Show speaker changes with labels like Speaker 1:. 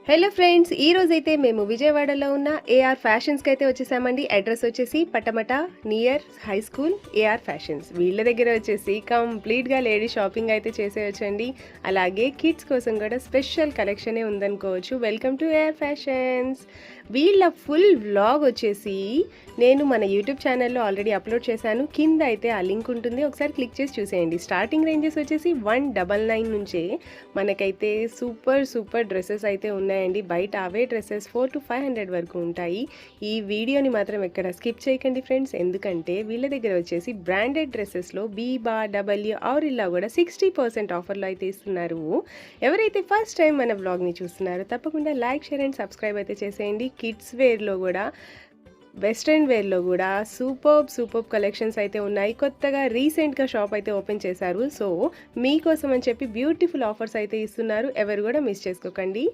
Speaker 1: Hello friends, ఈ రోజైతే మేము విజయవాడలో ఉన్న ఏఆర్ ఫ్యాషన్స్కి అయితే వచ్చేసామండి. అడ్రస్ వచ్చేసి Patamata near high school AR fashions. వీళ్ళ దగ్గర వచ్చేసి కంప్లీట్గా లేడీ షాపింగ్ అయితే చేసేయచ్చండి. అలాగే కిడ్స్ కోసం కూడా స్పెషల్ కలెక్షనే ఉందనుకోవచ్చు. Welcome to AR fashions. వీళ్ళ ఫుల్ వ్లాగ్ వచ్చేసి నేను మన యూట్యూబ్ ఛానల్లో ఆల్రెడీ అప్లోడ్ చేశాను. కింద అయితే ఆ లింక్ ఉంటుంది, ఒకసారి క్లిక్ చేసి చూసేయండి. స్టార్టింగ్ రేంజెస్ వచ్చేసి 199 నుంచే మనకైతే సూపర్ డ్రెస్సెస్ అయితే ఉన్నాయండి. బయట అవే డ్రెస్సెస్ 400 to 500 వరకు ఉంటాయి. ఈ వీడియోని మాత్రం ఎక్కడ స్కిప్ చేయకండి ఫ్రెండ్స్, ఎందుకంటే వీళ్ళ దగ్గర వచ్చేసి బ్రాండెడ్ డ్రెస్సెస్లో బీబా, డబ్ల్యూ, ఆరిల్లా కూడా 60% ఆఫర్లో అయితే ఇస్తున్నారు. ఎవరైతే ఫస్ట్ టైం మన వ్లాగ్ని చూస్తున్నారో తప్పకుండా లైక్, షేర్ అండ్ సబ్స్క్రైబ్ అయితే చేసేయండి. కిడ్స్ వేర్లో కూడా, వెస్ట్రన్ వేర్లో కూడా సూపర్ కలెక్షన్స్ అయితే ఉన్నాయి. కొత్తగా రీసెంట్గా షాప్ అయితే ఓపెన్ చేశారు. సో మీకోసం అని చెప్పి బ్యూటిఫుల్ ఆఫర్స్ అయితే ఇస్తున్నారు. ఎవరు కూడా మిస్ చేసుకోకండి.